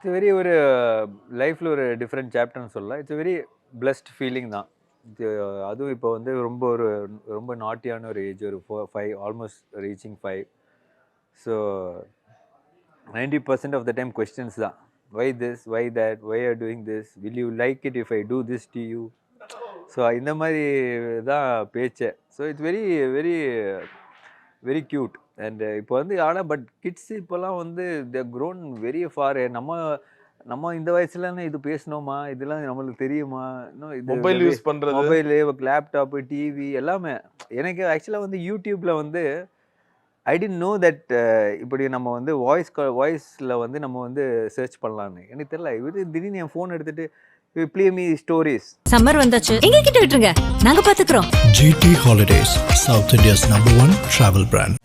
It's very ஒரு லைஃப்பில் ஒரு டிஃப்ரெண்ட் சாப்டர்னு சொல்லலாம். இட்ஸ் வெரி பிளஸ்ட் ஃபீலிங் தான். இது அதுவும் இப்போ வந்து ரொம்ப நாட்டியான ஒரு ஏஜ், ஒரு 5 almost reaching 5. So 90% of the time questions தான். Why this, why that, why are doing this, will you like it if I do this to you. So இந்த மாதிரி தான் பேச்சே. So it's very very very cute. And இப்போ வந்து ஆனால் but kids இப்போல்லாம் வந்து தே க்ரோன் வெரி ஃபார். நம்ம இந்த வயசுலன்னு இது பேசணுமா, இதெல்லாம் நம்மளுக்கு தெரியுமா, இன்னும் இது மொபைல் யூஸ் பண்றது, மொபைலு, லேப்டாப்பு, டிவி எல்லாமே. எனக்கு ஆக்சுவலாக வந்து யூடியூப்பில் வந்து ஐ டிட் நோ தட் இப்படி நம்ம வந்து வாய்ஸில் வந்து நம்ம வந்து சர்ச் பண்ணலான்னு எனக்கு தெரியல. இது திடீர்னு என் ஃபோன் எடுத்துட்டு ப்ளே மீ ஸ்டோரிஸ். சம்மர் வந்தாச்சு, எங்க கிட்ட விட்டுருங்க, நாங்க பாத்துக்கிறோம். GT Holidays, South India's #1 travel brand.